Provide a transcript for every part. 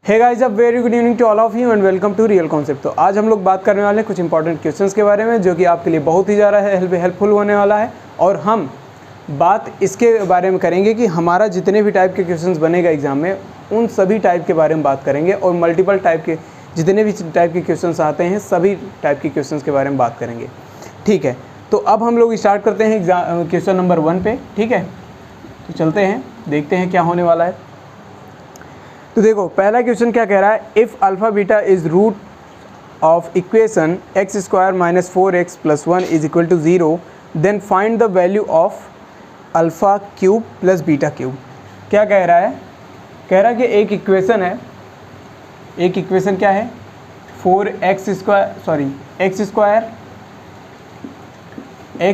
Hey guys, a very good evening to all of you and welcome to real concept. तो आज हम लोग बात करने वाले हैं कुछ इंपॉर्टेंट क्वेश्चंस के बारे में जो कि आपके लिए बहुत ही ज़्यादा हेल्पफुल होने वाला है। और हम बात इसके बारे में करेंगे कि हमारा जितने भी टाइप के क्वेश्चंस बनेगा एग्जाम में उन सभी टाइप के बारे में बात करेंगे और मल्टीपल टाइप के जितने भी टाइप के क्वेश्चंस आते हैं सभी टाइप के क्वेश्चंस के बारे में बात करेंगे। ठीक है, तो अब हम लोग स्टार्ट करते हैं क्वेश्चन नंबर 1 पे। ठीक है, तो चलते हैं देखते हैं क्या होने वाला है। तो देखो पहला क्वेश्चन क्या कह रहा है, if alpha beta is root of equation x square minus 4x plus 1 is equal to 0 then find the value of alpha cube plus beta cube. क्या कह रहा है, कह रहा है कि एक इक्वेशन है, एक इक्वेशन क्या है 4x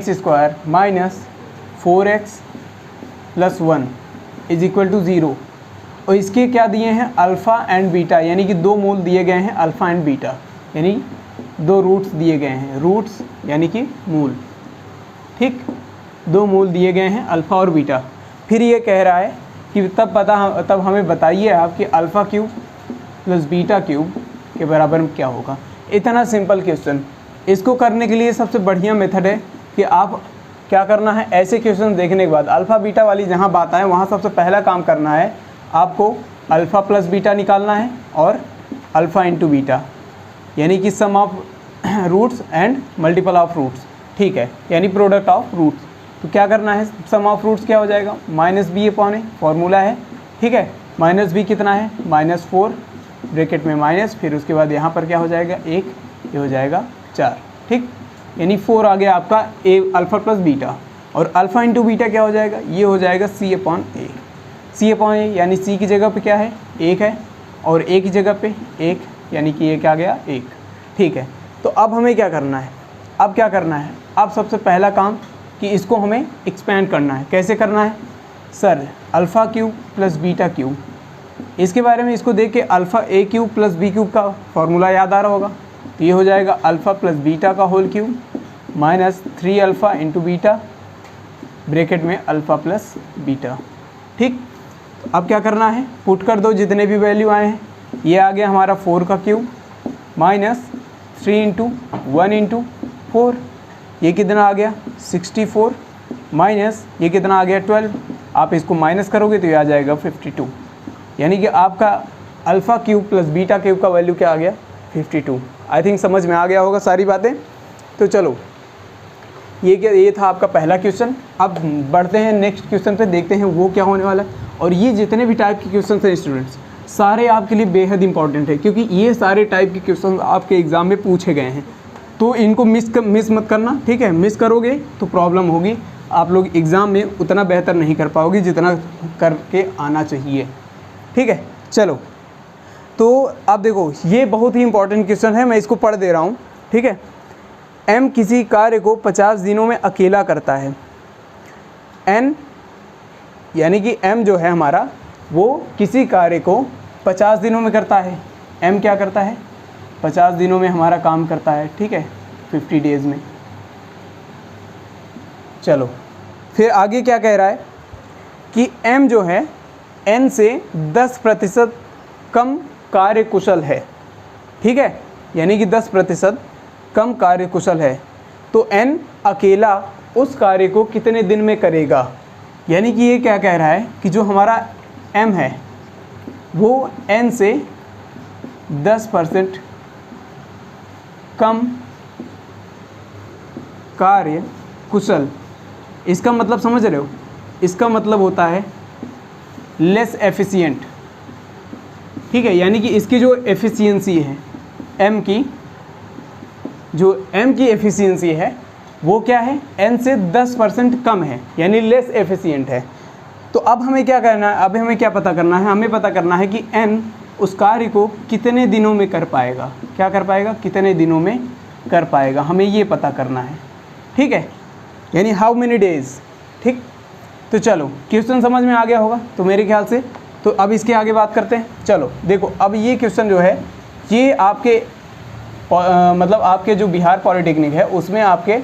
square minus 4x plus 1 is equal to 0 और इसके क्या दिए हैं अल्फ़ा एंड बीटा, यानी कि दो मूल दिए गए हैं अल्फ़ा एंड बीटा, यानी दो रूट्स दिए गए हैं, रूट्स यानी कि मूल। ठीक, दो मूल दिए गए हैं अल्फ़ा और बीटा। फिर ये कह रहा है कि तब हमें बताइए आप कि alpha cube plus beta cube के बराबर में क्या होगा। इतना सिंपल क्वेश्चन, इसको करने के लिए सबसे बढ़िया मेथड है कि आप क्या करना है, ऐसे क्वेश्चन देखने के बाद अल्फ़ा बीटा वाली जहाँ बात आए वहाँ सबसे पहला काम करना है आपको अल्फ़ा प्लस बीटा निकालना है और अल्फ़ा इंटू बीटा, यानी कि sum of roots and multiple of roots. ठीक है, यानी प्रोडक्ट ऑफ रूट्स। तो क्या करना है, सम ऑफ रूट्स क्या हो जाएगा माइनस बी अपॉन ए, फॉर्मूला है। ठीक है, माइनस बी कितना है -4 ब्रैकेट में माइनस, फिर उसके बाद यहाँ पर क्या हो जाएगा 1, ये हो जाएगा 4। ठीक, यानी 4 आ गया आपका ए अल्फ़ा प्लस बीटा, और अल्फ़ा इंटू बीटा क्या हो जाएगा, ये हो जाएगा सी अपॉन ए। सी अपॉन ए यानी सी की जगह पे क्या है 1 है और ए की जगह पे 1, यानी कि ये क्या गया 1। ठीक है, तो अब हमें क्या करना है, अब क्या करना है, अब सबसे पहला काम कि इसको हमें एक्सपेंड करना है। कैसे करना है sir, alpha cube plus beta cube, इसके बारे में इसको देख के alpha a cube plus b cube का फॉर्मूला याद आ रहा होगा। तो ये हो जाएगा अल्फ़ा प्लस बीटा का whole cube minus 3 alpha into beta bracket में अल्फ़ा प्लस बीटा। ठीक, अब क्या करना है, पुट कर दो जितने भी वैल्यू आए हैं। ये आ गया हमारा 4 का क्यूब माइनस 3 इंटू 1 इंटू 4, ये कितना आ गया 64 माइनस ये कितना आ गया 12। आप इसको माइनस करोगे तो ये आ जाएगा 52, यानी कि आपका alpha cube plus beta cube का वैल्यू क्या आ गया 52। आई थिंक समझ में आ गया होगा सारी बातें। तो चलो ये था आपका पहला क्वेश्चन। अब बढ़ते हैं नेक्स्ट क्वेश्चन पे, देखते हैं वो क्या होने वाला है। और ये जितने भी टाइप के क्वेश्चन हैं स्टूडेंट्स, सारे आपके लिए बेहद इंपॉर्टेंट है, क्योंकि ये सारे टाइप के क्वेश्चन आपके एग्ज़ाम में पूछे गए हैं। तो इनको मिस मत करना। ठीक है, मिस करोगे तो प्रॉब्लम होगी, आप लोग एग्ज़ाम में उतना बेहतर नहीं कर पाओगे जितना करके आना चाहिए। ठीक है, चलो तो अब देखो ये बहुत ही इंपॉर्टेंट क्वेश्चन है, मैं इसको पढ़ दे रहा हूँ। ठीक है, m किसी कार्य को 50 दिनों में अकेला करता है, n यानी कि m जो है हमारा वो किसी कार्य को 50 दिनों में करता है। m क्या करता है 50 दिनों में हमारा काम करता है। ठीक है, 50 डेज़ में। चलो फिर आगे क्या कह रहा है कि m जो है n से 10% कम कार्यकुशल है। ठीक है, यानी कि 10% कम कार्यकुशल है, तो n अकेला उस कार्य को कितने दिन में करेगा। यानी कि ये क्या कह रहा है कि जो हमारा m है वो n से 10% कम कार्य कुशल, इसका मतलब समझ रहे हो, इसका मतलब होता है लेस एफिशिएंट। ठीक है, यानी कि इसकी जो एफिशिएंसी है m की, जो m की एफिशिएंसी है वो क्या है n से 10% कम है, यानी लेस एफिशिएंट है। तो अब हमें क्या करना है, अब हमें क्या पता करना है, हमें पता करना है कि n उस कार्य को कितने दिनों में कर पाएगा। क्या कर पाएगा, कितने दिनों में कर पाएगा, हमें ये पता करना है। ठीक है, यानी हाउ मेनी डेज। ठीक, तो चलो क्वेश्चन समझ में आ गया होगा तो मेरे ख्याल से। तो अब इसके आगे बात करते हैं। चलो देखो, अब ये क्वेश्चन जो है ये आपके मतलब आपके जो बिहार पॉलिटेक्निक है उसमें आपके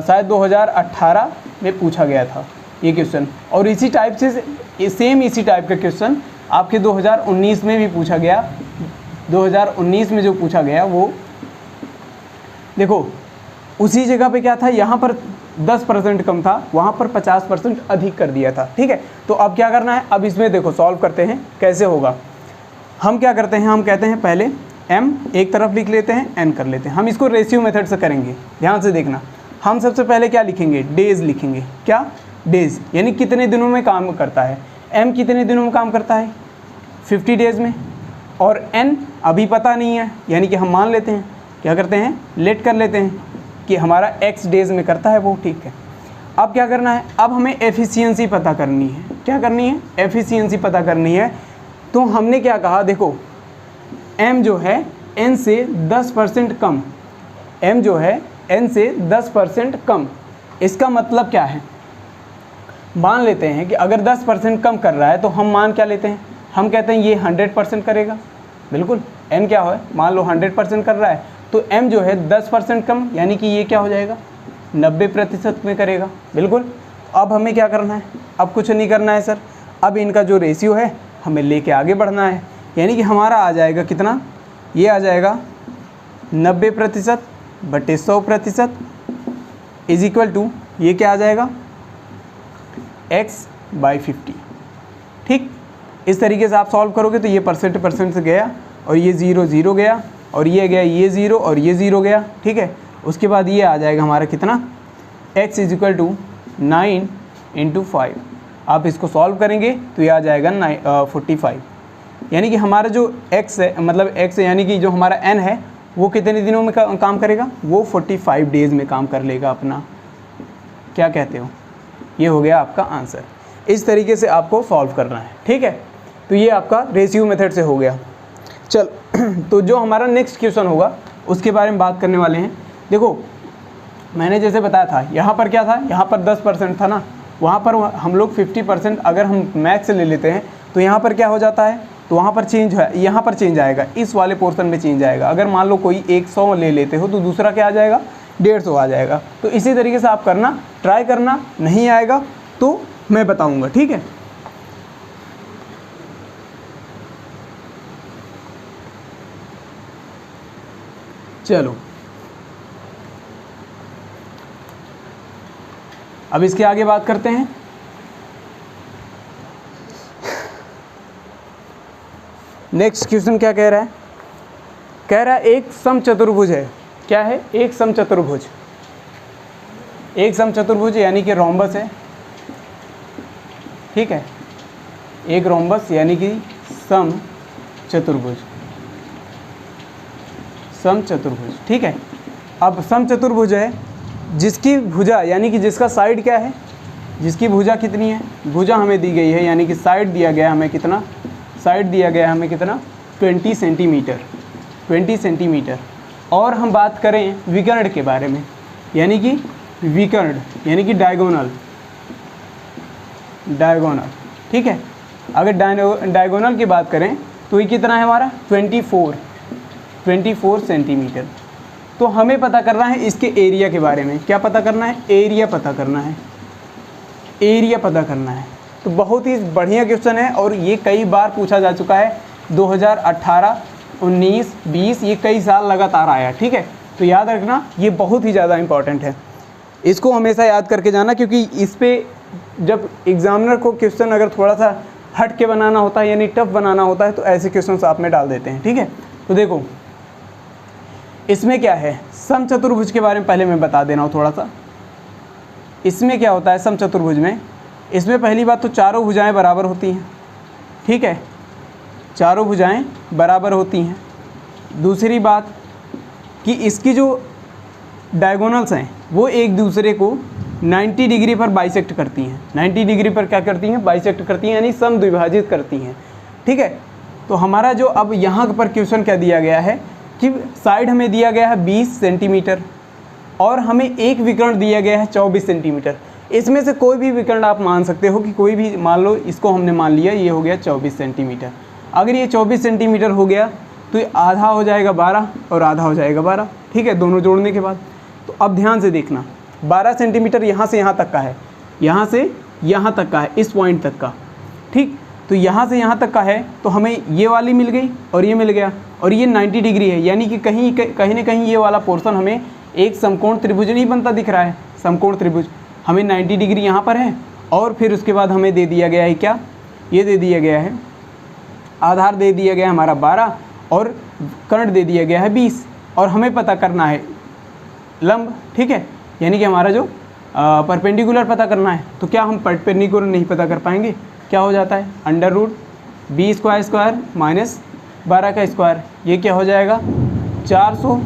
शायद 2018 में पूछा गया था ये क्वेश्चन, और इसी टाइप से सेम इसी टाइप का क्वेश्चन आपके 2019 में भी पूछा गया, 2019 में जो पूछा गया वो देखो उसी जगह पे क्या था, यहाँ पर 10% कम था, वहाँ पर 50% अधिक कर दिया था। ठीक है, तो अब क्या करना है, अब इसमें देखो सॉल्व करते हैं कैसे होगा। हम क्या करते हैं, हम कहते हैं पहले m एक तरफ लिख लेते हैं, n कर लेते हैं। हम इसको रेशियो मेथड से करेंगे, ध्यान से देखना। हम सबसे पहले क्या लिखेंगे, डेज लिखेंगे। क्या, डेज, यानी कितने दिनों में काम करता है। m कितने दिनों में काम करता है, 50 डेज में। और n अभी पता नहीं है, यानी कि हम मान लेते हैं, क्या करते हैं, लेट कर लेते हैं कि हमारा x डेज में करता है वो। ठीक है, अब क्या करना है, अब हमें एफिशिएंसी पता करनी है। क्या करनी है, एफिशिएंसी पता करनी है। तो हमने क्या कहा, देखो m जो है n से 10% कम, m जो है n से 10% कम। इसका मतलब क्या है, मान लेते हैं कि अगर 10% कम कर रहा है तो हम मान क्या लेते हैं, हम कहते हैं ये 100% करेगा। बिल्कुल, n क्या है, मान लो 100% कर रहा है, तो m जो है 10% कम, यानी कि ये क्या हो जाएगा, 90% में करेगा। बिल्कुल, अब हमें क्या करना है, अब कुछ नहीं करना है सर, अब इनका जो रेशियो है हमें लेके आगे बढ़ना है। यानी कि हमारा आ जाएगा कितना, ये आ जाएगा 90% बटे 100% इज इक्वल टू, ये क्या आ जाएगा, x/50। ठीक, इस तरीके से आप सॉल्व करोगे तो ये परसेंट से गया, और ये 0 0 गया, और ये गया, ये 0 और ये 0 गया। ठीक है, उसके बाद ये आ जाएगा हमारा कितना, x इज इक्वल टू 9 × 5। आप इसको सॉल्व करेंगे तो ये आ जाएगा 45। यानी कि हमारा जो x है, मतलब x यानी कि जो हमारा n है वो कितने दिनों में काम करेगा, वो 45 डेज़ में काम कर लेगा अपना। क्या कहते हो, ये हो गया आपका आंसर। इस तरीके से आपको सॉल्व करना है। ठीक है, तो ये आपका रेशियो मेथड से हो गया। चल तो जो हमारा नेक्स्ट क्वेश्चन होगा उसके बारे में बात करने वाले हैं। देखो मैंने जैसे बताया था, यहाँ पर क्या था, यहाँ पर 10% था ना, वहाँ पर हम लोग 50% अगर हम मैक्स ले लेते हैं तो यहाँ पर क्या हो जाता है, तो वहाँ पर चेंज है, यहाँ पर चेंज आएगा, इस वाले पोर्शन में चेंज आएगा। अगर मान लो कोई 100 ले लेते हो तो दूसरा क्या आ जाएगा, 150 आ जाएगा। तो इसी तरीके से आप करना, ट्राई करना, नहीं आएगा तो मैं बताऊँगा। ठीक है, चलो अब इसके आगे बात करते हैं। नेक्स्ट क्वेश्चन क्या कह रहा है, कह रहा है एक समचतुर्भुज है। क्या है, एक समचतुर्भुज। एक समचतुर्भुज यानी कि रोम्बस है। ठीक है, एक रोम्बस यानी कि समचतुर्भुज, समचतुर्भुज। ठीक है, अब समचतुर्भुज है जिसकी भुजा यानी कि जिसका साइड क्या है, जिसकी भुजा कितनी है, भुजा हमें दी गई है, यानी कि साइड दिया गया हमें कितना, साइड दिया गया हमें कितना, 20 सेंटीमीटर, 20 सेंटीमीटर। और हम बात करें विकर्ण के बारे में, यानी कि विकर्ण यानी कि डायगोनल, डायगोनल। ठीक है, अगर डायगोनल की बात करें तो ये कितना है हमारा, 24 सेंटीमीटर। तो हमें पता करना है इसके एरिया के बारे में। क्या पता करना है, एरिया पता करना है, एरिया पता करना है। तो बहुत ही बढ़िया क्वेश्चन है और ये कई बार पूछा जा चुका है, 2018, 19, 20, ये कई साल लगातार आया। ठीक है, तो याद रखना ये बहुत ही ज़्यादा इम्पॉर्टेंट है, इसको हमेशा याद करके जाना, क्योंकि इस पर जब एग्जामिनर को क्वेश्चन अगर थोड़ा सा हट के बनाना होता है, यानी टफ बनाना होता है, तो ऐसे क्वेश्चन आप में डाल देते हैं। ठीक है, तो देखो इसमें क्या है, समचतुर्भुज के बारे में पहले मैं बता दे रहा हूँ थोड़ा सा। इसमें क्या होता है समचतुर्भुज में, इसमें पहली बात तो चारों भुजाएं बराबर होती हैं। ठीक है, चारों भुजाएं बराबर होती हैं। दूसरी बात कि इसकी जो डायगोनल्स हैं वो एक दूसरे को 90 डिग्री पर बाइसेक्ट करती हैं। 90 डिग्री पर क्या करती हैं, बाइसेक्ट करती हैं, यानी समद्विभाजित करती हैं। ठीक है, तो हमारा जो अब यहाँ पर क्वेश्चन क्या दिया गया है कि साइड हमें दिया गया है 20 सेंटीमीटर और हमें एक विकर्ण दिया गया है 24 सेंटीमीटर। इसमें से कोई भी विकर्ण आप मान सकते हो कि कोई भी, मान लो इसको हमने मान लिया ये हो गया 24 सेंटीमीटर। अगर ये 24 सेंटीमीटर हो गया तो ये आधा हो जाएगा 12 और आधा हो जाएगा 12। ठीक है, दोनों जोड़ने के बाद। तो अब ध्यान से देखना, 12 सेंटीमीटर यहाँ से यहाँ तक का है, यहाँ से यहाँ तक का है, इस पॉइंट तक का। ठीक, तो यहाँ से यहाँ तक का है तो हमें ये वाली मिल गई और ये मिल गया, और ये 90 डिग्री है, यानी कि कहीं ना कहीं ये वाला पोर्शन हमें एक समकोण त्रिभुज नहीं बनता दिख रहा है। समकोण त्रिभुज हमें 90 डिग्री यहाँ पर है, और फिर उसके बाद हमें दे दिया गया है क्या, ये दे दिया गया है आधार दे दिया गया है हमारा 12 और कर्ण दे दिया गया है 20, और हमें पता करना है लंब, ठीक है, यानी कि हमारा जो परपेंडिकुलर पता करना है। तो क्या हम परपेंडिकुलर नहीं पता कर पाएंगे? क्या हो जाता है, under root b square square minus 12 का स्क्वायर, ये क्या हो जाएगा 400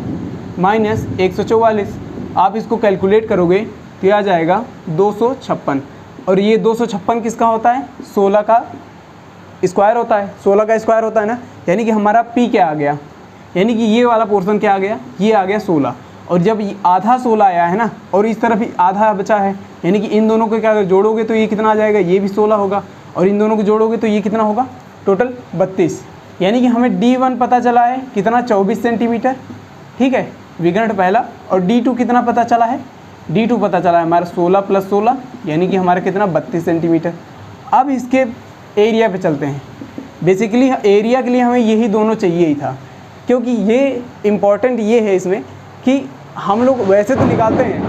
माइनस 144। आप इसको कैलकुलेट करोगे तो ये आ जाएगा 256, और ये 256 किसका होता है, 16 का स्क्वायर होता है, 16 का स्क्वायर होता है ना, यानी कि हमारा पी क्या आ गया, यानी कि ये वाला पोर्शन क्या आ गया, ये आ गया 16, और जब आधा 16 आया है ना, और इस तरफ आधा बचा है, यानी कि इन दोनों को क्या जोड़ोगे तो ये कितना आ जाएगा, ये भी 16 होगा, और इन दोनों को जोड़ोगे तो ये कितना होगा, टोटल 32। यानी कि हमें D1 पता चला है कितना, 24 सेंटीमीटर, ठीक है, विकर्ण पहला, और D2 कितना पता चला है, D2 पता चला है हमारा 16 + 16, यानी कि हमारा कितना 32 सेंटीमीटर। अब इसके एरिया पे चलते हैं। बेसिकली एरिया के लिए हमें यही दोनों चाहिए ही था, क्योंकि ये इम्पॉर्टेंट ये है इसमें कि हम लोग वैसे तो निकालते हैं,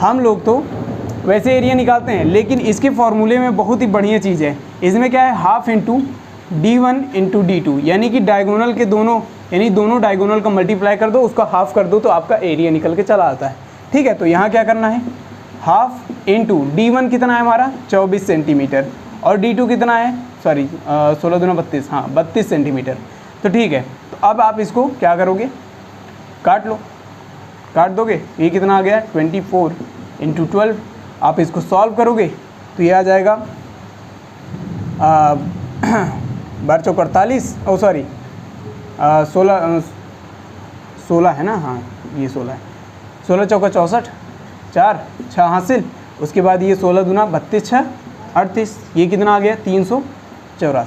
हम लोग तो वैसे एरिया निकालते हैं, लेकिन इसके फॉर्मूले में बहुत ही बढ़िया चीज़ है। इसमें क्या है, half into D1 into D2, यानी कि डायगोनल के दोनों, यानी दोनों डायगोनल का मल्टीप्लाई कर दो, उसका हाफ कर दो तो आपका एरिया निकल के चला आता है, ठीक है। तो यहाँ क्या करना है, हाफ इंटू D1 कितना है हमारा 24 सेंटीमीटर, और D2 कितना है, सॉरी 16 दूना 32, हाँ 32 सेंटीमीटर। तो ठीक है, तो अब आप इसको क्या करोगे, काट लो, काट दोगे, ये कितना आ गया 24 इंटू 12। आप इसको सॉल्व करोगे तो ये आ जाएगा 12 चौक 48, ओ सॉरी 16 है ना, हाँ ये 16 है, 16 चौका 64, 4 6 हासिल, उसके बाद ये 16 दूना 32 6 38, ये कितना आ गया 384।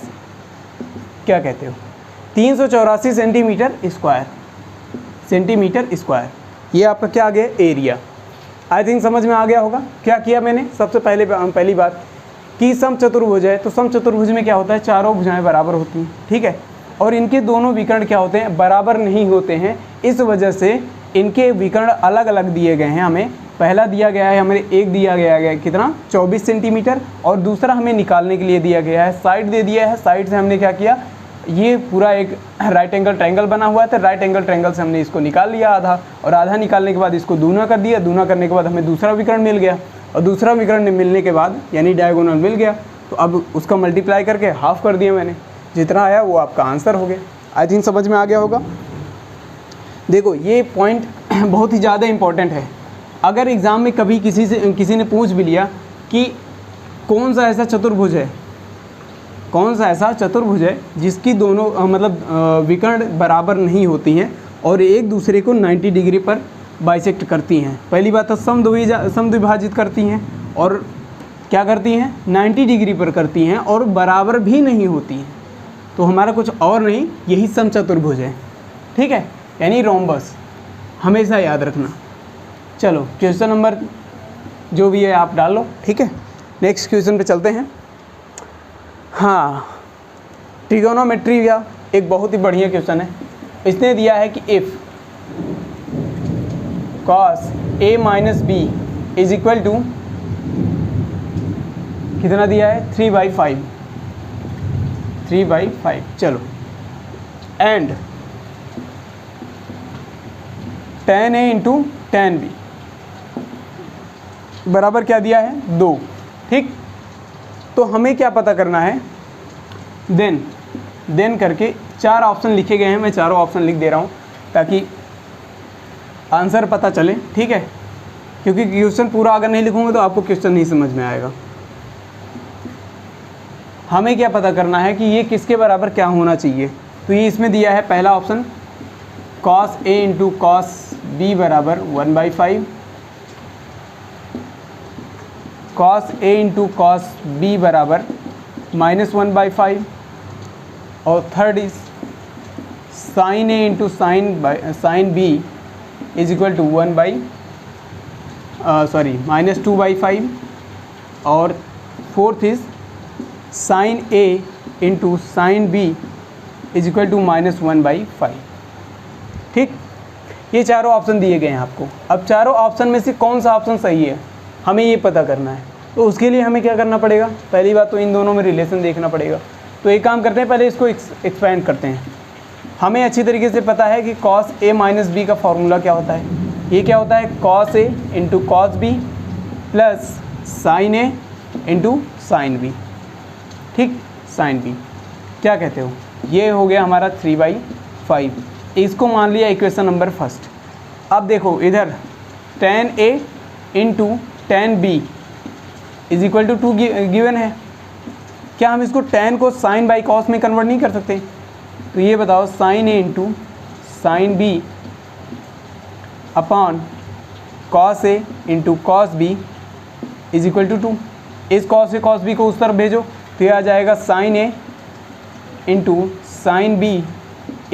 क्या कहते हो, 384 सेंटीमीटर स्क्वायर, ये आपका क्या आ गया एरिया। आई थिंक समझ में आ गया होगा। क्या किया मैंने, सबसे पहली बात कि समचतुर्भुज है, तो समचतुर्भुज में क्या होता है, चारों भुजाएं बराबर होती हैं, ठीक है, और इनके दोनों विकर्ण क्या होते हैं, बराबर नहीं होते हैं, इस वजह से इनके विकर्ण अलग अलग दिए गए हैं। हमें पहला दिया गया है, हमें एक दिया गया है कितना 24 सेंटीमीटर, और दूसरा हमें निकालने के लिए दिया गया है साइड दे दिया है। साइड से हमने क्या किया, ये पूरा एक राइट एंगल ट्रायंगल बना हुआ है, तो राइट एंगल ट्रायंगल से हमने इसको निकाल लिया आधा, और आधा निकालने के बाद इसको दूना कर दिया, दूना करने के बाद हमें दूसरा विकर्ण मिल गया, और दूसरा विकर्ण मिलने के बाद यानी डायगोनल मिल गया, तो अब उसका मल्टीप्लाई करके हाफ कर दिया मैंने, जितना आया वो आपका आंसर हो गया। आई थिंक समझ में आ गया होगा। देखो ये पॉइंट बहुत ही ज़्यादा इम्पॉर्टेंट है। अगर एग्ज़ाम में कभी किसी ने पूछ भी लिया कि कौन सा ऐसा चतुर्भुज है, कौन सा ऐसा चतुर्भुज है जिसकी दोनों मतलब विकर्ण बराबर नहीं होती हैं और एक दूसरे को 90 डिग्री पर बाइसेक्ट करती हैं। पहली बात तो समद्विभाजित करती हैं, और क्या करती हैं 90 डिग्री पर करती हैं, और बराबर भी नहीं होती हैं। तो हमारा कुछ और नहीं, यही समचतुर्भुज है, ठीक है, यानी रोम्बस, हमेशा याद रखना। चलो क्वेश्चन नंबर जो भी है आप डाल लो, ठीक है। नेक्स्ट क्वेश्चन पे चलते हैं। हाँ, ट्रिगोनोमेट्री का एक बहुत ही बढ़िया क्वेश्चन है। इसने दिया है कि if cos a minus b is equal to कितना दिया है 3/5, 3/5। चलो, and tan a into tan b बराबर क्या दिया है 2, ठीक। तो हमें क्या पता करना है, देन करके 4 ऑप्शन लिखे गए हैं, मैं चारों ऑप्शन लिख दे रहा हूँ ताकि आंसर पता चले, ठीक है, क्योंकि क्वेश्चन पूरा अगर नहीं लिखूंगा तो आपको क्वेश्चन नहीं समझ में आएगा। हमें क्या पता करना है कि ये किसके बराबर क्या होना चाहिए। तो ये इसमें दिया है पहला option cos a into cos b बराबर 1/5, cos a into cos b बराबर -1/5, और third is sin a into sin b is equal to -2/5, और fourth is sine a into sine b is equal to -1/5। ठीक, ये चारों option दिए गए हैं आपको। अब चारों ऑप्शन में से कौन सा ऑप्शन सही है हमें ये पता करना है। तो उसके लिए हमें क्या करना पड़ेगा, पहली बात तो इन दोनों में रिलेशन देखना पड़ेगा। तो एक काम करते हैं, पहले इसको एक्सपेंड करते हैं। हमें अच्छी तरीके से पता है कि cos a माइनस बी का फॉर्मूला क्या होता है। ये क्या होता है, cos a into cos b plus sine a into sine b. ठीक, साइन बी क्या कहते हो, ये हो गया हमारा 3/5। इसको मान लिया इक्वेशन नंबर फर्स्ट। अब देखो इधर tan a into tan b is equal to 2 given है। क्या हम इसको tan को sin बाई cos में कन्वर्ट नहीं कर सकते? तो ये बताओ, sin a into sine b upon cos a into cos b is equal to 2। इस cos से cos b को उस तरफ भेजो तो ये आ जाएगा sin a into sine b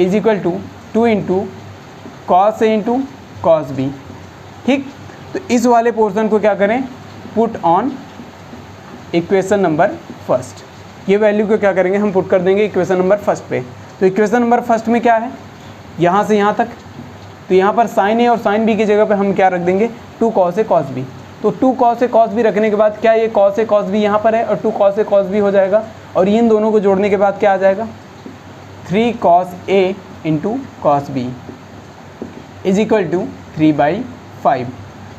is equal to 2 into cos a into cos b. ठीक, तो इस वाले पोर्शन को क्या करें, put on equation number first. ये वैल्यू को क्या करेंगे, हम पुट कर देंगे इक्वेशन नंबर फर्स्ट पे। तो इक्वेशन नंबर फर्स्ट में क्या है, यहाँ से यहाँ तक, तो यहाँ पर साइन ए और साइन बी की जगह पे हम क्या रख देंगे, 2 cos ए cos बी। तो 2 cos ए cos बी रखने के बाद क्या ये cos ए cos बी यहाँ पर है और 2 cos ए cos बी हो जाएगा, और इन दोनों को जोड़ने के बाद क्या आ जाएगा, 3 cos a into cos b is equal to 3/5।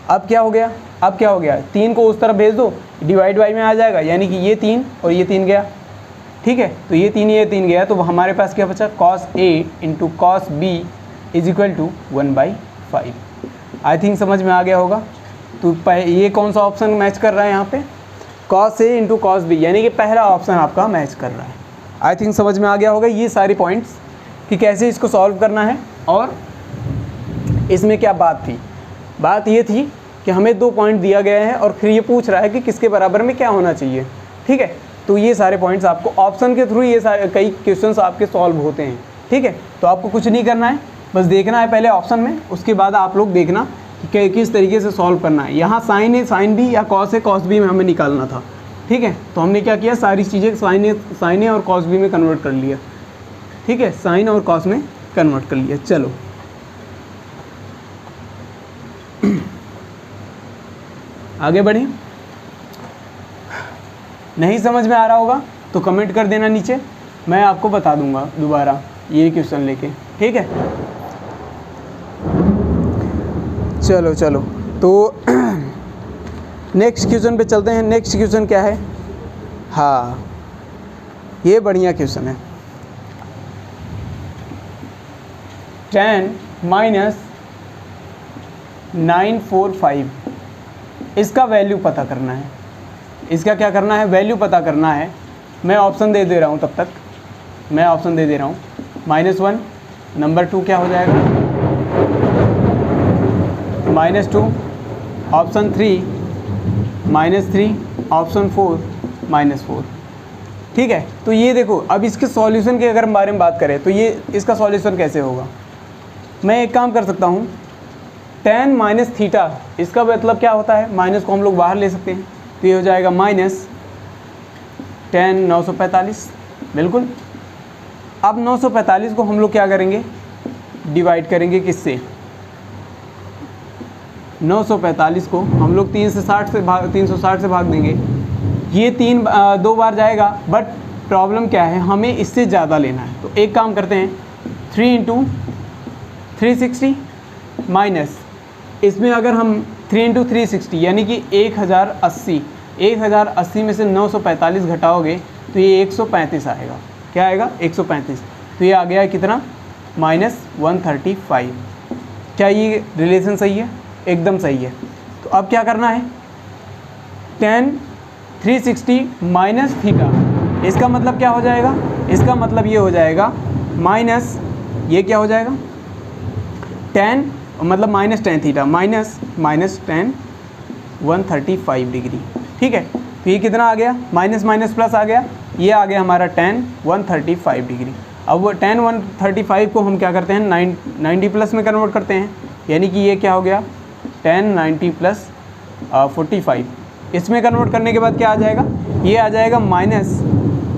अब क्या हो गया, अब क्या हो गया, 3 को उस तरफ भेज दो, डिवाइड बाई में आ जाएगा, यानी कि ये 3 और ये 3 गया। ठीक है, तो ये 3 गया, तो हमारे पास क्या बचा, cos a into cos b is equal to 1/5। I think समझ में आ गया होगा। तो ये कौन सा ऑप्शन मैच कर रहा है यहाँ पे, cos a into cos b, यानी कि पहला ऑप्शन आपका मैच कर रहा है। आई थिंक समझ में आ गया होगा ये सारी पॉइंट्स कि कैसे इसको सॉल्व करना है। और इसमें क्या बात थी, बात ये थी कि हमें 2 पॉइंट दिया गया है और फिर ये पूछ रहा है कि किसके बराबर में क्या होना चाहिए। ठीक है, तो ये सारे पॉइंट्स आपको ऑप्शन के थ्रू ये सारे कई क्वेश्चंस आपके सॉल्व होते हैं। ठीक है, तो आपको कुछ नहीं करना है, बस देखना है पहले ऑप्शन में, उसके बाद आप लोग देखना कि किस तरीके से सॉल्व करना है। यहाँ साइन ए साइन बी या कॉस ए कॉस बी में हमें निकालना था। ठीक है, तो हमने क्या किया, सारी चीज़ें साइन ए और कॉस बी में कन्वर्ट कर लिया। ठीक है, साइन और कॉस में कन्वर्ट कर लिया। चलो आगे बढ़ें। नहीं समझ में आ रहा होगा तो कमेंट कर देना नीचे, मैं आपको बता दूंगा दोबारा ये क्वेश्चन लेके। ठीक है, चलो चलो तो नेक्स्ट क्वेश्चन पे चलते हैं। नेक्स्ट क्वेश्चन क्या है, हाँ ये बढ़िया क्वेश्चन है। tan माइनस 945 इसका वैल्यू पता करना है। इसका क्या करना है, वैल्यू पता करना है। मैं ऑप्शन दे रहा हूँ, तब तक मैं ऑप्शन दे रहा हूँ। -1, नंबर 2 क्या हो जाएगा, -2, ऑप्शन 3 -3, ऑप्शन 4 -4। ठीक है, तो ये देखो, अब इसके सॉल्यूशन के अगर बारे में बात करें तो ये इसका सॉल्यूशन कैसे होगा। मैं एक काम कर सकता हूँ, tan माइनस थीटा, इसका मतलब क्या होता है, माइनस को हम लोग बाहर ले सकते हैं, तो ये हो जाएगा -tan 945। बिल्कुल, अब 945 को हम लोग क्या करेंगे, डिवाइड करेंगे किससे, 945 को हम लोग 360 से भाग देंगे। ये 2 बार जाएगा, बट प्रॉब्लम क्या है, हमें इससे ज़्यादा लेना है। तो एक काम करते हैं, 3 × 360 माइनस, इसमें अगर हम 3 × 360 यानी कि 1080 में से 945 घटाओगे तो ये 135 आएगा। क्या आएगा, 135। तो ये आ गया कितना, -135। क्या ये रिलेशन सही है, एकदम सही है। तो अब क्या करना है, tan 360 माइनस थीटा, इसका मतलब क्या हो जाएगा, इसका मतलब ये हो जाएगा माइनस, ये क्या हो जाएगा, tan मतलब -tan theta minus tan 135 degree. ठीक है, तो ये कितना आ गया, माइनस माइनस प्लस आ गया, ये आ गया हमारा tan 135 डिग्री। अब वो tan 135 को हम क्या करते हैं, 90 प्लस में कन्वर्ट करते हैं, यानी कि ये क्या हो गया, tan 90 प्लस 45। इसमें कन्वर्ट करने के बाद क्या आ जाएगा, ये आ जाएगा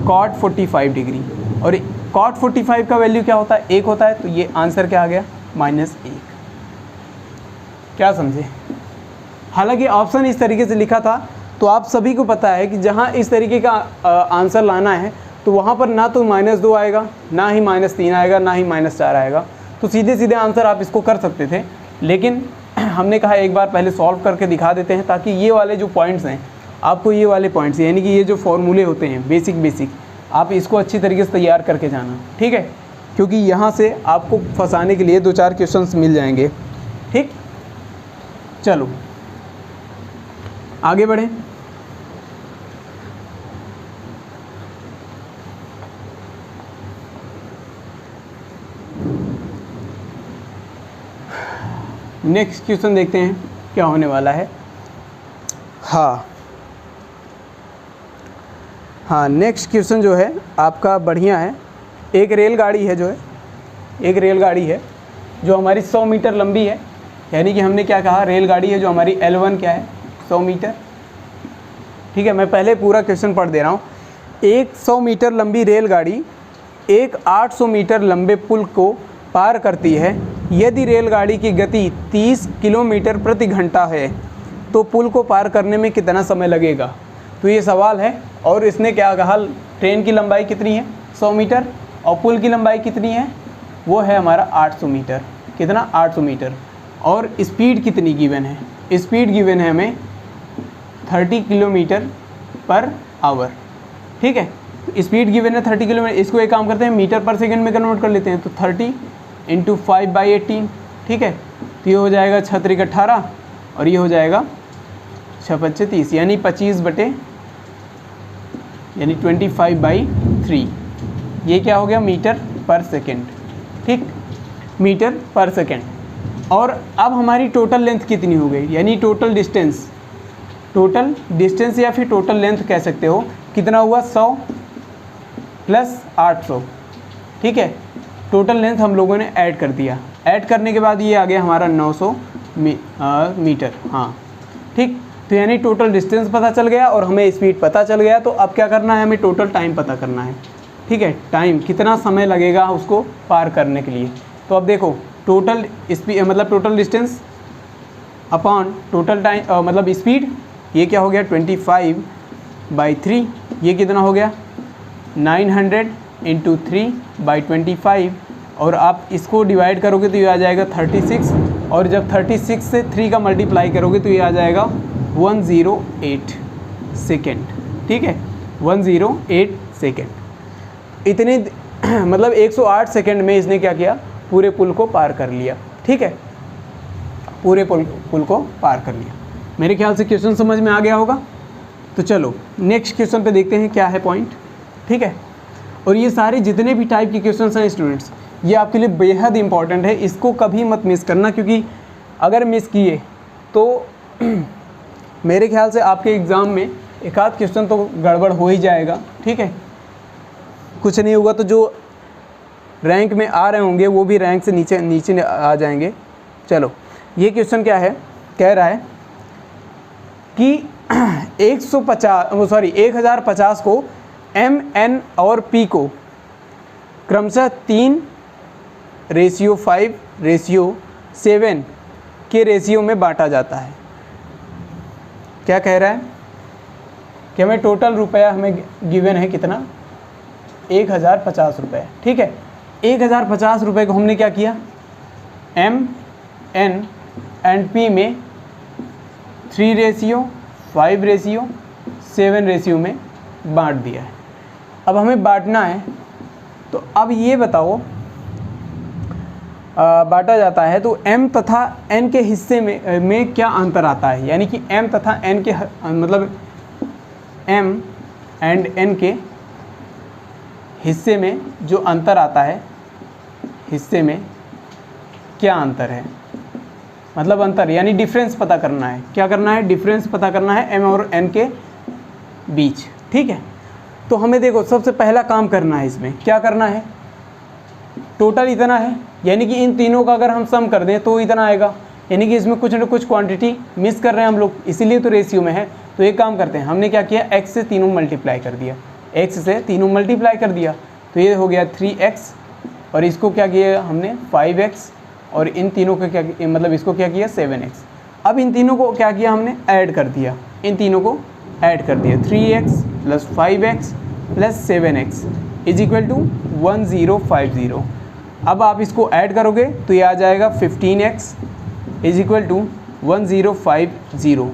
कॉट 45 डिग्री, और कॉट 45 का वैल्यू क्या होता है, 1 होता है, तो ये आंसर क्या आ गया, -1। क्या समझे? हालांकि ऑप्शन इस तरीके से लिखा था, तो आप सभी को पता है कि जहाँ इस तरीके का आंसर लाना है तो वहाँ पर ना तो -2 आएगा, ना ही -3 आएगा, ना ही -4 आएगा, तो सीधे सीधे आंसर आप इसको कर सकते थे। लेकिन हमने कहा एक बार पहले सॉल्व करके दिखा देते हैं, ताकि ये वाले जो पॉइंट्स हैं, आपको ये वाले पॉइंट्स यानी कि ये जो फॉर्मूले होते हैं बेसिक आप इसको अच्छी तरीके से तैयार करके जाना, ठीक है, क्योंकि यहाँ से आपको फंसाने के लिए 2-4 क्वेश्चंस मिल जाएंगे। ठीक, चलो आगे बढ़ें। नेक्स्ट क्वेश्चन देखते हैं क्या होने वाला है। हाँ, नेक्स्ट क्वेश्चन जो है आपका बढ़िया है। एक रेलगाड़ी है जो हमारी 100 मीटर लंबी है, यानी कि हमने क्या कहा, रेलगाड़ी है जो हमारी L1 क्या है, 100 मीटर। ठीक है, मैं पहले पूरा क्वेश्चन पढ़ दे रहा हूँ। एक 100 मीटर लंबी रेलगाड़ी एक 800 मीटर लंबे पुल को पार करती है। यदि रेलगाड़ी की गति 30 किलोमीटर प्रति घंटा है तो पुल को पार करने में कितना समय लगेगा। तो ये सवाल है, और इसने क्या कहा, ट्रेन की लंबाई कितनी है, 100 मीटर, और पुल की लंबाई कितनी है, वो है हमारा 800 मीटर। कितना, 800 मीटर। और स्पीड कितनी गिवन है, स्पीड गिवन है हमें 30 किलोमीटर पर आवर। ठीक है, स्पीड गिवन है 30 किलोमीटर, इसको एक काम करते हैं मीटर पर सेकंड में कन्वर्ट कर लेते हैं, तो 30 × 5/18। ठीक है, तो ये हो जाएगा 6×3 = 18, और ये हो जाएगा 6×5 = 30, यानी 25/3। ये क्या हो गया, मीटर पर सेकेंड। ठीक, मीटर पर सेकेंड। और अब हमारी टोटल लेंथ कितनी हो गई, यानी टोटल डिस्टेंस या फिर टोटल लेंथ कह सकते हो, कितना हुआ, 100 + 800। ठीक है, टोटल लेंथ हम लोगों ने ऐड कर दिया। ऐड करने के बाद ये आ गया हमारा 900 मीटर। हाँ, ठीक, तो यानी टोटल डिस्टेंस पता चल गया और हमें स्पीड पता चल गया। तो अब क्या करना है, हमें टोटल टाइम पता करना है। ठीक है, टाइम कितना समय लगेगा उसको पार करने के लिए। तो अब देखो, टोटल स्पीड मतलब total distance upon total time मतलब स्पीड, ये क्या हो गया, 25/3। ये कितना हो गया, 900 × 3/25, और आप इसको डिवाइड करोगे तो ये आ जाएगा 36, और जब 36 से 3 का मल्टीप्लाई करोगे तो ये आ जाएगा 108 सेकेंड। ठीक है, 108 सेकेंड। इतने मतलब 108 सेकेंड में इसने क्या किया, पूरे पुल को पार कर लिया। ठीक है, पूरे पुल को पार कर लिया। मेरे ख्याल से क्वेश्चन समझ में आ गया होगा। तो चलो नेक्स्ट क्वेश्चन पे देखते हैं क्या है पॉइंट। ठीक है, और ये सारे जितने भी टाइप के क्वेश्चन हैं स्टूडेंट्स, ये आपके लिए बेहद इंपॉर्टेंट है। इसको कभी मत मिस करना, क्योंकि अगर मिस किए तो मेरे ख्याल से आपके एग्ज़ाम में एक आध क्वेश्चन तो गड़बड़ हो ही जाएगा। ठीक है, कुछ नहीं होगा तो जो रैंक में आ रहे होंगे वो भी रैंक से नीचे आ जाएंगे। चलो, ये क्वेश्चन क्या है, कह रहा है कि 1050 को M, N और P को क्रमशः 3:5:7 के रेशियो में बांटा जाता है। क्या कह रहा है कि हमें टोटल रुपया हमें गिवन है कितना, 1050 रुपये। ठीक है, 1050 रुपये को हमने क्या किया, M, N एंड P में 3:5:7 में बांट दिया है। अब हमें बांटना है, तो अब ये बताओ, बांटा जाता है तो M तथा N के हिस्से में क्या अंतर आता है, यानी कि M तथा N के मतलब M एंड N के हिस्से में जो अंतर आता है, हिस्से में क्या अंतर है, मतलब अंतर यानी डिफरेंस पता करना है। क्या करना है, डिफरेंस पता करना है M और N के बीच। ठीक है, तो हमें देखो सबसे पहला काम करना है, इसमें क्या करना है, टोटल इतना है, यानी कि इन तीनों का अगर हम सम कर दें तो इतना आएगा, यानी कि इसमें कुछ ना कुछ क्वांटिटी मिस कर रहे हैं हम लोग, इसीलिए तो रेशियो में है। तो एक काम करते हैं, हमने क्या किया, x से तीनों मल्टीप्लाई कर दिया, x से तीनों मल्टीप्लाई कर दिया, तो ये हो गया 3x, और इसको क्या किया हमने 5x, और इन तीनों को क्या मतलब इसको क्या किया 7x। अब इन तीनों को क्या किया हमने ऐड कर दिया, इन तीनों को ऐड कर दिया, 3x plus 5x plus 7x is equal to 1050। अब आप इसको ऐड करोगे तो ये आ जाएगा 15x इज इक्वल टू 1050,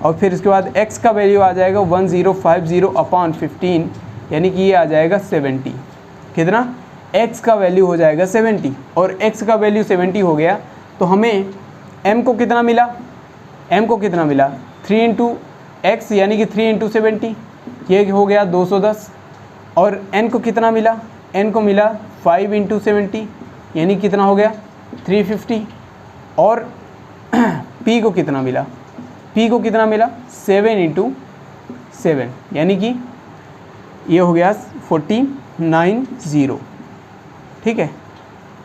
और फिर इसके बाद x का वैल्यू आ जाएगा 1050 अपॉन 15, यानी कि ये आ जाएगा 70। कितना? x का वैल्यू हो जाएगा 70, और x का वैल्यू 70 हो गया तो हमें m को कितना मिला? m को कितना मिला? 3 इंटू एक्स यानी कि 3 इंटू 70, ये हो गया 210, और n को कितना मिला? n को मिला 5 इंटू 70, यानी कितना हो गया 350, और p को कितना मिला? p को कितना मिला? 7 इंटू 7, यानी कि ये हो गया 490, ठीक है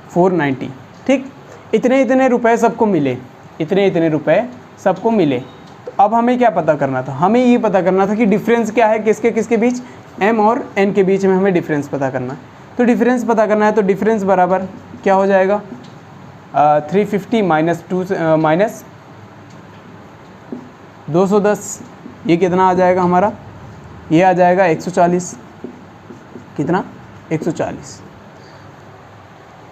490, ठीक। इतने रुपए सबको मिले, इतने रुपए सबको मिले। तो अब हमें क्या पता करना था? हमें ये पता करना था कि डिफरेंस क्या है किसके किसके बीच, m और n के बीच में हमें डिफरेंस पता करना है। तो डिफरेंस पता करना है तो डिफरेंस बराबर क्या हो जाएगा 350 माइनस 210, ये कितना आ जाएगा हमारा? ये आ जाएगा 140। कितना? 140।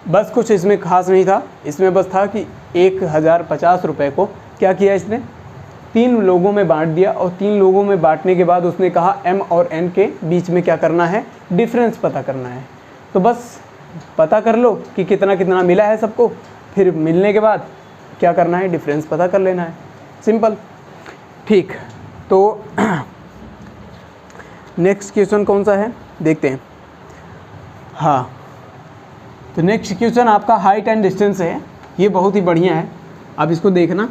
बस कुछ इसमें खास नहीं था, इसमें बस था कि 1050 रुपये को क्या किया इसने? 3 लोगों में बांट दिया, और 3 लोगों में बांटने के बाद उसने कहा m और n के बीच में क्या करना है? डिफरेंस पता करना है। तो बस पता कर लो कि कितना कितना मिला है सबको, फिर मिलने के बाद क्या करना है? डिफरेंस पता कर लेना है, सिंपल। ठीक, तो नेक्स्ट क्वेश्चन कौन सा है देखते हैं। हाँ, तो नेक्स्ट क्वेश्चन आपका हाइट एंड डिस्टेंस है। ये बहुत ही बढ़िया है, आप इसको देखना,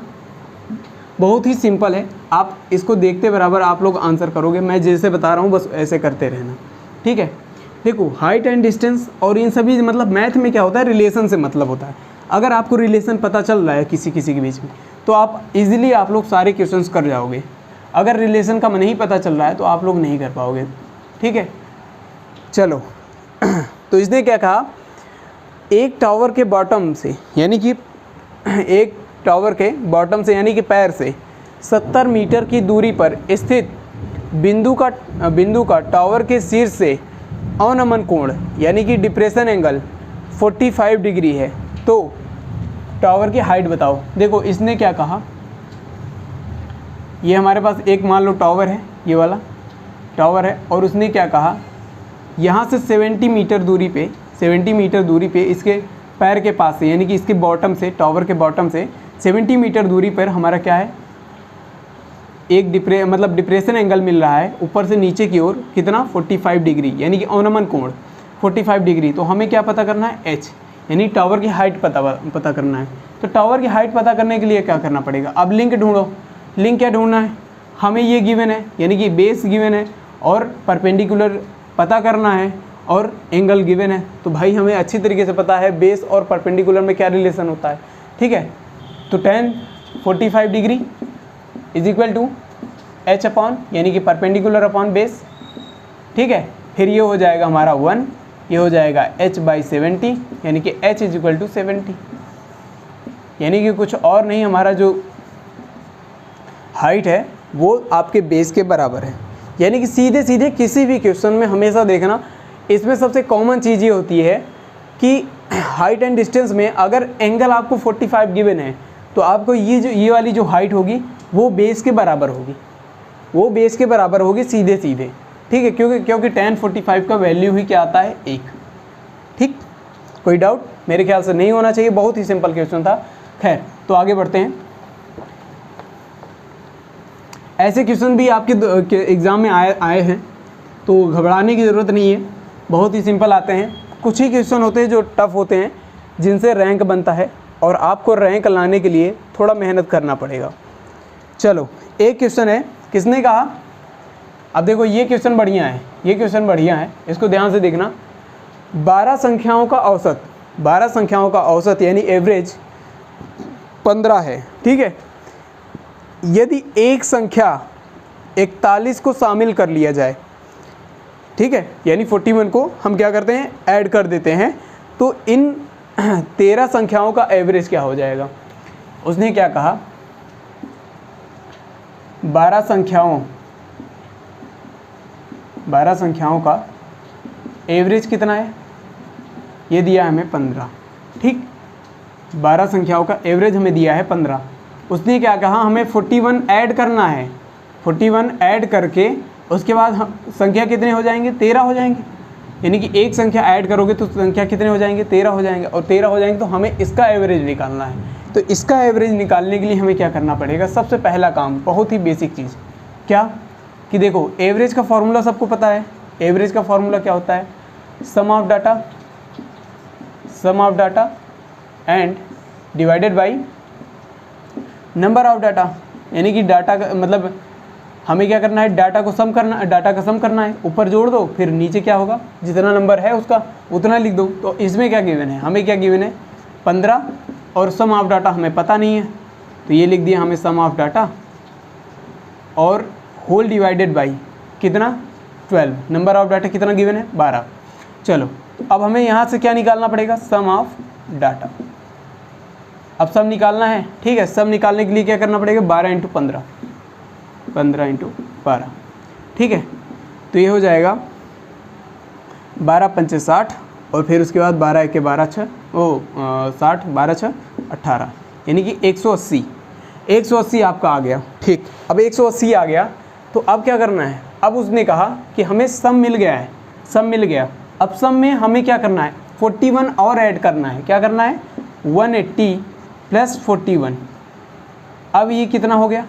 बहुत ही सिंपल है। आप इसको देखते बराबर आप लोग आंसर करोगे, मैं जैसे बता रहा हूँ बस ऐसे करते रहना, ठीक है। देखो हाइट एंड डिस्टेंस और इन सभी मतलब मैथ में क्या होता है? रिलेशन से मतलब होता है। अगर आपको रिलेशन पता चल रहा है किसी किसी के बीच में तो आप इजीली आप लोग सारे क्वेश्चंस कर जाओगे। अगर रिलेशन का नहीं पता चल रहा है तो आप लोग नहीं कर पाओगे, ठीक है। चलो तो इसने क्या कहा? एक टावर के बॉटम से यानी कि एक टावर के बॉटम से यानी कि पैर से 70 मीटर की दूरी पर स्थित बिंदु का टावर के शीर्ष से अवनमन कोण यानी कि डिप्रेशन एंगल 45 डिग्री है, तो टावर की हाइट बताओ। देखो इसने क्या कहा, ये हमारे पास एक मान लो टावर है, ये वाला टावर है, और उसने क्या कहा यहाँ से 70 मीटर दूरी पे इसके पैर के पास से यानी कि इसके बॉटम से, टावर के बॉटम से 70 मीटर दूरी पर हमारा क्या है? एक डिप्रेशन एंगल मिल रहा है ऊपर से नीचे की ओर, कितना? 45 डिग्री यानी कि अवनमन कोण 45 डिग्री। तो हमें क्या पता करना है? h यानी टावर की हाइट पता करना है। तो टावर की हाइट पता करने के लिए क्या करना पड़ेगा? अब लिंक ढूंढो। लिंक क्या ढूंढना है? हमें ये गिवन है यानी कि बेस गिवन है और परपेंडिकुलर पता करना है और एंगल गिवन है। तो भाई हमें अच्छी तरीके से पता है बेस और परपेंडिकुलर में क्या रिलेशन होता है, ठीक है। तो tan 45 degree is equal to h upon यानी कि परपेंडिकुलर अपॉन बेस, ठीक है। फिर ये हो जाएगा हमारा 1, ये हो जाएगा h/70 यानी कि h इज इक्वल टू 70, यानी कि कुछ और नहीं, हमारा जो हाइट है वो आपके बेस के बराबर है। यानी कि सीधे सीधे किसी भी क्वेश्चन में हमेशा देखना, इसमें सबसे कॉमन चीज़ ये होती है कि हाइट एंड डिस्टेंस में अगर एंगल आपको 45 गिवन है तो आपको ये वाली जो हाइट होगी वो बेस के बराबर होगी, वो बेस के बराबर होगी सीधे सीधे, ठीक है। क्योंकि tan 45 का वैल्यू ही क्या आता है? 1, ठीक। कोई डाउट? मेरे ख्याल से नहीं होना चाहिए, बहुत ही सिंपल क्वेश्चन था। खैर, तो आगे बढ़ते हैं। ऐसे क्वेश्चन भी आपके एग्ज़ाम में आए हैं, तो घबराने की ज़रूरत नहीं है, बहुत ही सिंपल आते हैं। कुछ ही क्वेश्चन होते हैं जो टफ़ होते हैं, जिनसे रैंक बनता है, और आपको रैंक लाने के लिए थोड़ा मेहनत करना पड़ेगा। चलो, एक क्वेश्चन है, किसने कहा? अब देखो ये क्वेश्चन बढ़िया है, ये क्वेश्चन बढ़िया है, इसको ध्यान से देखना। 12 संख्याओं का औसत यानी एवरेज 15 है, ठीक है। यदि एक संख्या 41 को शामिल कर लिया जाए ठीक है, यानी 41 को हम क्या करते हैं, ऐड कर देते हैं। तो इन 13 संख्याओं का एवरेज क्या हो जाएगा। उसने क्या कहा, 12 संख्याओं का एवरेज कितना है, ये दिया हमें 15। ठीक, 12 संख्याओं का एवरेज हमें दिया है 15। उसने क्या कहा, हमें 41 ऐड करना है। 41 ऐड करके उसके बाद हम संख्या कितने हो जाएंगे, 13 हो जाएंगे। यानी कि एक संख्या ऐड करोगे तो संख्या कितने हो जाएंगे, 13 हो जाएंगे। और 13 हो जाएंगे तो हमें इसका एवरेज निकालना है। तो इसका एवरेज निकालने के लिए हमें क्या करना पड़ेगा, सबसे पहला काम, बहुत ही बेसिक चीज़ क्या, कि देखो एवरेज का फॉर्मूला सबको पता है। एवरेज का फॉर्मूला क्या होता है, sum of data and divided by number of data. यानी कि डाटा का मतलब हमें क्या करना है, डाटा का सम करना है। ऊपर जोड़ दो, फिर नीचे क्या होगा, जितना नंबर है उसका उतना लिख दो। तो इसमें क्या गिवन है, हमें क्या गिवन है, 15, और सम ऑफ डाटा हमें पता नहीं है, तो ये लिख दिया हमें सम ऑफ डाटा, और होल डिवाइडेड बाई कितना, 12। नंबर ऑफ डाटा कितना गिवन है, 12। चलो, अब हमें यहाँ से क्या निकालना पड़ेगा, सम ऑफ डाटा। अब सम निकालना है, ठीक है। सम निकालने के लिए क्या करना पड़ेगा, 12 × 15, 15 × 12, ठीक है। तो ये हो जाएगा 12 × 5 = 60, और फिर उसके बाद 12 × 1 = 12 × 6 60, 12 × 6 = 18, यानी कि 180 आपका आ गया। ठीक, अब 180 आ गया, तो अब क्या करना है, अब उसने कहा कि हमें सम मिल गया है, सम मिल गया। अब सम में हमें क्या करना है, 41 और ऐड करना है। क्या करना है, 180 + 41। अब ये कितना हो गया,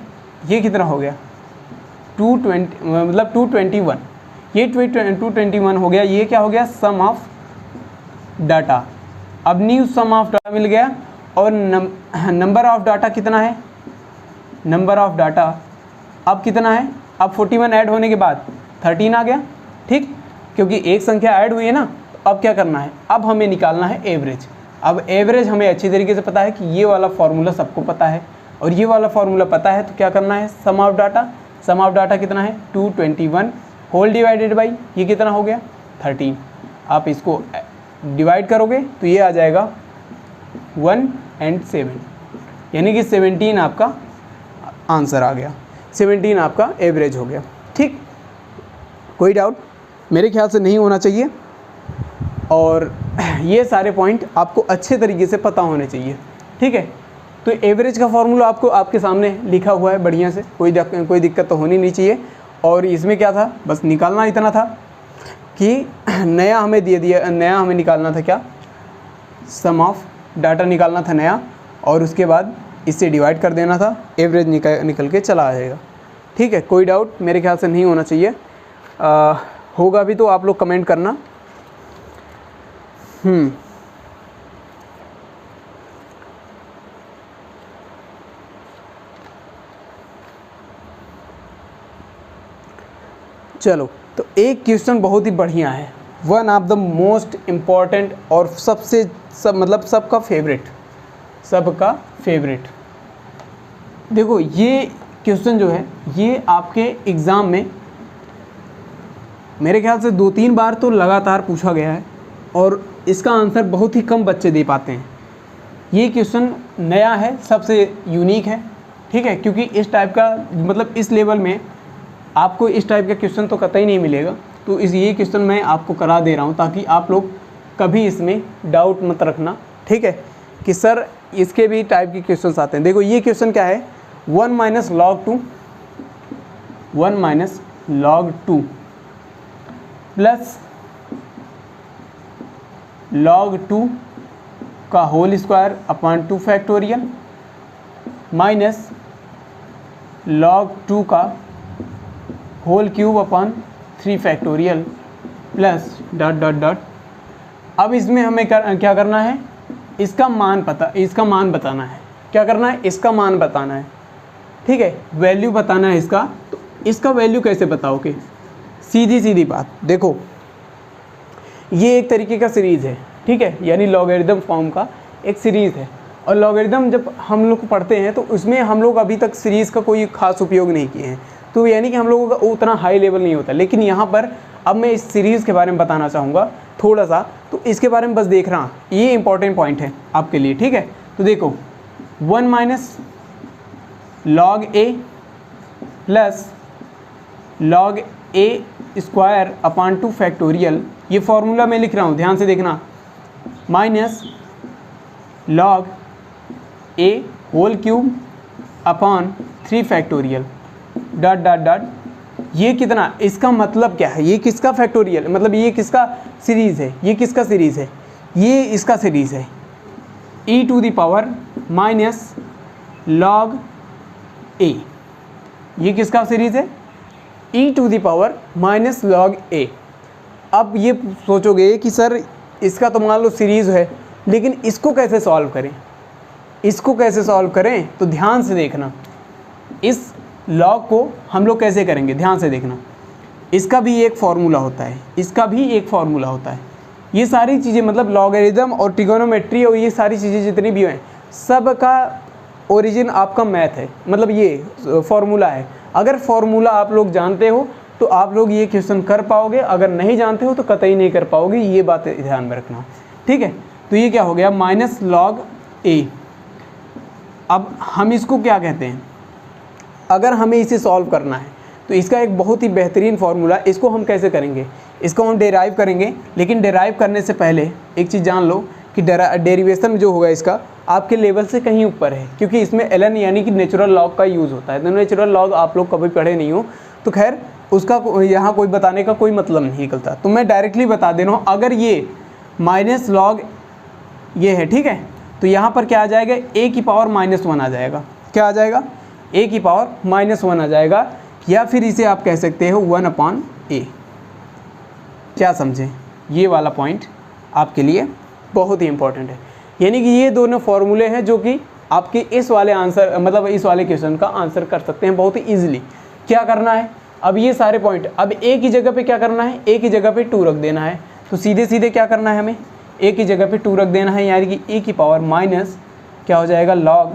ये कितना हो गया, 220, मतलब 221। ये 221 हो गया। ये क्या हो गया, सम ऑफ डाटा। अब न्यू सम ऑफ डाटा मिल गया, और नंबर ऑफ डाटा कितना है, नंबर ऑफ डाटा अब कितना है, अब 41 ऐड होने के बाद 13 आ गया। ठीक, क्योंकि एक संख्या ऐड हुई है ना। तो अब क्या करना है, अब हमें निकालना है एवरेज। अब एवरेज हमें अच्छी तरीके से पता है कि ये वाला फार्मूला सबको पता है, और ये वाला फार्मूला पता है। तो क्या करना है, सम ऑफ डाटा कितना है, 221, होल डिवाइडेड बाई ये कितना हो गया, 13। आप इसको डिवाइड करोगे तो ये आ जाएगा 1 और 7, यानी कि 17 आपका आंसर आ गया, 17 आपका एवरेज हो गया। ठीक, कोई डाउट मेरे ख्याल से नहीं होना चाहिए, और ये सारे पॉइंट आपको अच्छे तरीके से पता होने चाहिए। ठीक है, तो एवरेज का फॉर्मूला आपको आपके सामने लिखा हुआ है बढ़िया से, कोई दिक्कत तो होनी नहीं चाहिए। और इसमें क्या था, बस निकालना इतना था कि नया हमें निकालना था, क्या, सम ऑफ डाटा निकालना था नया, और उसके बाद इससे डिवाइड कर देना था, एवरेज निकल के चला आ जाएगा। ठीक है, कोई डाउट मेरे ख्याल से नहीं होना चाहिए। होगा भी तो आप लोग कमेंट करना। चलो, तो एक क्वेश्चन बहुत ही बढ़िया है, one of the most important, और सबका फेवरेट। देखो ये क्वेश्चन जो है, ये आपके एग्ज़ाम में मेरे ख्याल से 2-3 बार तो लगातार पूछा गया है, और इसका आंसर बहुत ही कम बच्चे दे पाते हैं। ये क्वेश्चन नया है, सबसे यूनिक है। ठीक है, क्योंकि इस टाइप का, मतलब इस लेवल में आपको इस टाइप का क्वेश्चन तो कतई नहीं मिलेगा। तो ये क्वेश्चन मैं आपको करा दे रहा हूँ, ताकि आप लोग कभी इसमें डाउट मत रखना। ठीक है, कि सर इसके भी टाइप के क्वेश्चंस आते हैं। देखो ये क्वेश्चन क्या है, 1 - log 2 प्लस log 2 का whole square upon 2 factorial minus log 2 का whole cube upon 3 factorial plus ... अब इसमें हमें क्या करना है, इसका मान बताना है। क्या करना है, इसका मान बताना है। ठीक है, वैल्यू बताना है इसका। तो इसका वैल्यू कैसे बताओगे, सीधी बात। देखो ये एक तरीके का सीरीज़ है, ठीक है, यानी लॉगरिदम फॉर्म का एक सीरीज़ है। और लॉगरिदम जब हम लोग पढ़ते हैं तो उसमें हम लोग अभी तक सीरीज़ का कोई ख़ास उपयोग नहीं किए हैं, तो यानी कि हम लोगों का उतना हाई लेवल नहीं होता। लेकिन यहाँ पर अब मैं इस सीरीज़ के बारे में बताना चाहूँगा थोड़ा सा, तो इसके बारे में बस देख रहा, ये इंपॉर्टेंट पॉइंट है आपके लिए, ठीक है। तो देखो 1 minus log a plus log a square upon 2 factorial, ये फॉर्मूला मैं लिख रहा हूँ, ध्यान से देखना, minus log a whole cube upon 3 factorial dot dot dot, ये कितना, इसका मतलब क्या है, ये किसका फैक्टोरियल, मतलब ये किसका सीरीज़ है, ये किसका सीरीज़ है, ये इसका सीरीज़ है, e to the power minus log a, ये किसका सीरीज़ है, e to the power minus log a. अब ये सोचोगे कि सर इसका तो मान लो सीरीज़ है, लेकिन इसको कैसे सॉल्व करें, इसको कैसे सॉल्व करें, तो ध्यान से देखना, इस लॉग को हम लोग कैसे करेंगे, ध्यान से देखना, इसका भी एक फार्मूला होता है, इसका भी एक फार्मूला होता है, ये सारी चीज़ें मतलब लॉगरिदम और ट्रिगोनोमेट्री और ये सारी चीज़ें जितनी भी हैं, सब का ओरिजिन आपका मैथ है, मतलब ये फार्मूला है। अगर फार्मूला आप लोग जानते हो तो आप लोग ये क्वेश्चन कर पाओगे, अगर नहीं जानते हो तो कतई नहीं कर पाओगे, ये बात ध्यान में रखना, ठीक है। तो ये क्या हो गया, माइनस लॉग ए। अब हम इसको क्या कहते हैं, अगर हमें इसे सॉल्व करना है तो इसका एक बहुत ही बेहतरीन फार्मूला, इसको हम कैसे करेंगे, इसको हम डेराइव करेंगे, लेकिन डेराइव करने से पहले एक चीज़ जान लो कि डेरिवेशन जो होगा इसका आपके लेवल से कहीं ऊपर है, क्योंकि इसमें ln यानी कि नेचुरल लॉग का यूज़ होता है। तो नेचुरल लॉग आप लोग कभी पढ़े नहीं हो, तो खैर उसका यहाँ कोई बताने का कोई मतलब नहीं निकलता, तो मैं डायरेक्टली बता दे रहा हूँ। अगर ये माइनस लॉग ये है, ठीक है, तो यहाँ पर क्या आ जाएगा, a की पावर -1 आ जाएगा, क्या आ जाएगा, a की पावर -1 आ जाएगा, या फिर इसे आप कह सकते हो 1/a। क्या समझें, ये वाला पॉइंट आपके लिए बहुत ही इंपॉर्टेंट है, यानी कि ये दोनों फॉर्मूले हैं जो कि आपके इस वाले आंसर मतलब इस वाले क्वेश्चन का आंसर कर सकते हैं बहुत ही ईजिली। क्या करना है, अब ये सारे पॉइंट, अब a की जगह पे क्या करना है, a की जगह पे 2 रख देना है, तो सीधे सीधे क्या करना है, हमें a की जगह पे 2 रख देना है, यानी कि a की पावर माइनस क्या हो जाएगा log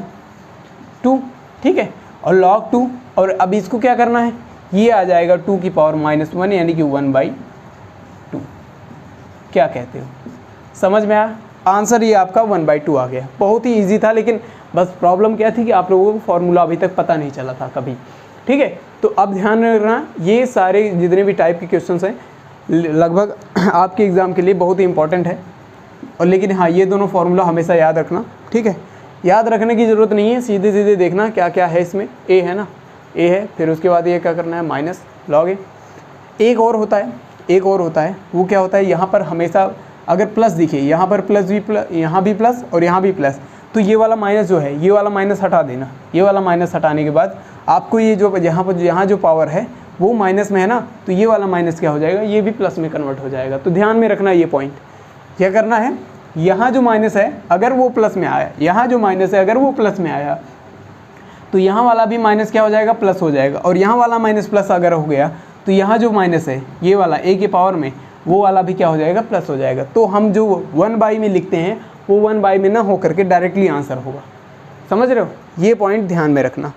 2, ठीक है, और log 2, और अब इसको क्या करना है, ये आ जाएगा 2 की पावर -1 यानी कि 1/2। क्या कहते हो, समझ में आया, आंसर ये आपका 1/2 आ गया। बहुत ही इजी था, लेकिन बस प्रॉब्लम क्या थी कि आप लोगों को फॉर्मूला अभी तक पता नहीं चला था कभी, ठीक है। तो अब ध्यान रखना, ये सारे जितने भी टाइप के क्वेश्चंस हैं लगभग आपके एग्ज़ाम के लिए बहुत ही इंपॉर्टेंट है, और लेकिन हाँ ये दोनों फार्मूला हमेशा याद रखना, ठीक है। याद रखने की ज़रूरत नहीं है, सीधे सीधे देखना क्या क्या है इसमें, a है ना, a है, फिर उसके बाद ये क्या करना है, माइनस लॉग ए। एक और होता है, वो क्या होता है, यहाँ पर हमेशा अगर प्लस दिखे, यहाँ पर प्लस भी प्लस, यहाँ भी प्लस और यहाँ भी प्लस, तो ये वाला माइनस जो है, ये वाला माइनस हटा देना, ये वाला माइनस हटाने के बाद आपको ये जो यहाँ जो पावर है वो माइनस में है ना, तो ये वाला माइनस क्या हो जाएगा, ये भी प्लस में कन्वर्ट हो जाएगा। तो ध्यान में रखना ये पॉइंट, क्या करना है, यहाँ जो माइनस है अगर वो प्लस में आया, यहाँ जो माइनस है अगर वो प्लस में आया, तो यहाँ वाला भी माइनस क्या हो जाएगा, प्लस हो जाएगा, और यहाँ वाला माइनस प्लस अगर हो गया तो यहाँ जो माइनस है ये वाला a की पावर में, वो वाला भी क्या हो जाएगा, प्लस हो जाएगा। तो हम जो 1/, में लिखते हैं वो 1/, में ना हो करके डायरेक्टली आंसर होगा, समझ रहे हो, ये पॉइंट ध्यान में रखना,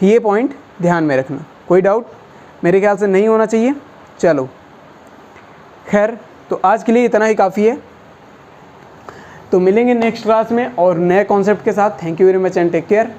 ये पॉइंट ध्यान में रखना। कोई डाउट मेरे ख्याल से नहीं होना चाहिए। चलो खैर, तो आज के लिए इतना ही काफ़ी है, तो मिलेंगे नेक्स्ट क्लास में और नए कॉन्सेप्ट के साथ। Thank you very much and take care.